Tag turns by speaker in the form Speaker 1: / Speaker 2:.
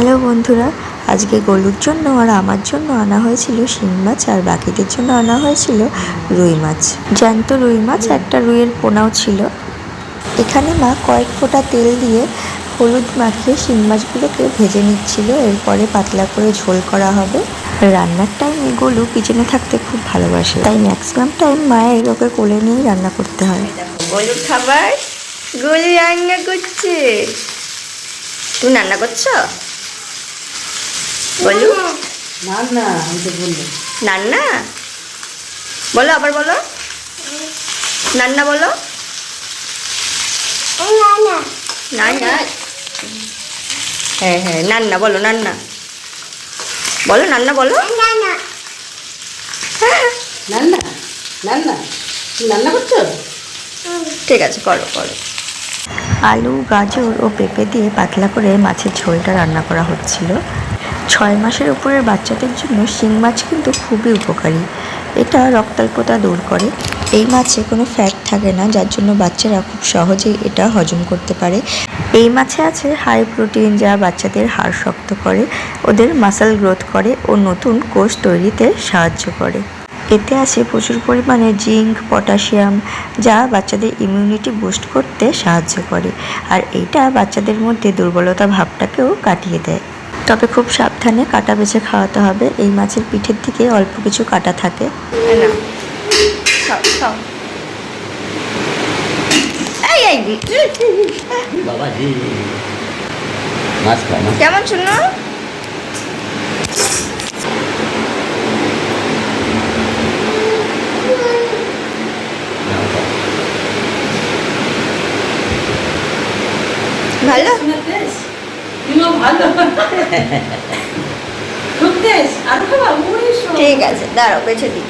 Speaker 1: Hello বন্ধুরা, আজকে গোলুর জন্য আর আমার জন্য আনা হয়েছিল শিং মাছ, আর বাকিদের জন্য আনা হয়েছিল রুই মাছ। জ্যান্ত রুই মাছ, একটা রুইয়ের পোনাও ছিল। এখানে মা কয়েক ফোঁটা তেল দিয়ে হলুদ মাখিয়ে শিং মাছগুলোকে ভেজে নিচ্ছিল। এরপরে পাতলা করে ঝোল করা হবে। রান্নার টাইমে গোলু কিচেনে থাকতে খুব ভালোবাসে, তাই ম্যাক্সিমাম টাইম মায়ের ওকে কোলে নিয়েই রান্না করতে হয়। গোলুর খাবার, গোলু রান্না করছে। তুমি রান্না করছো? বলো
Speaker 2: নান্না, আমি তো বললাম
Speaker 1: নান্না। বলো, আবার বলো, নান্না বলো। নান্না, হ্যাঁ হ্যাঁ, নান্না বলো, নান্না বলো, নান্না বলো।
Speaker 2: নান্না। নান্না, তুমি রান্না করছো?
Speaker 1: ঠিক আছে, করো করো। আলু, গাজর ও পেঁপে দিয়ে পাতলা করে মাছের ঝোলটা রান্না করা হচ্ছিল। 6 মাসের উপরের বাচ্চাদের জন্য শিং মাছ কিন্তু খুবই উপকারী। এটা রক্তাল্পতা দূর করে। এই মাছে কোনো ফ্যাট থাকে না, যার জন্য বাচ্চারা খুব সহজেই এটা হজম করতে পারে। এই মাছে আছে হাই প্রোটিন, যা বাচ্চাদের হাড় শক্ত করে, ওদের মাসল গ্রোথ করে ও নতুন কোষ তৈরিতে সাহায্য করে। এতে আছে প্রচুর পরিমাণে জিঙ্ক, পটাশিয়াম, যা বাচ্চাদের ইমিউনিটি বুস্ট করতে সাহায্য করে। আর এইটা বাচ্চাদের মধ্যে দুর্বলতা ভাবটাকেও কাটিয়ে দেয়। তবে খুব সাবধানে কাটা বেছে খাওয়াতে হবে। এই মাছের পিঠের দিকে অল্প কিছু কাটা থাকে। কেমন শুনো? ভালো,
Speaker 2: ভালো খুব টেস্ট। আর খাবা?
Speaker 1: ঠিক আছে, দাঁড়াও বেছে দিই।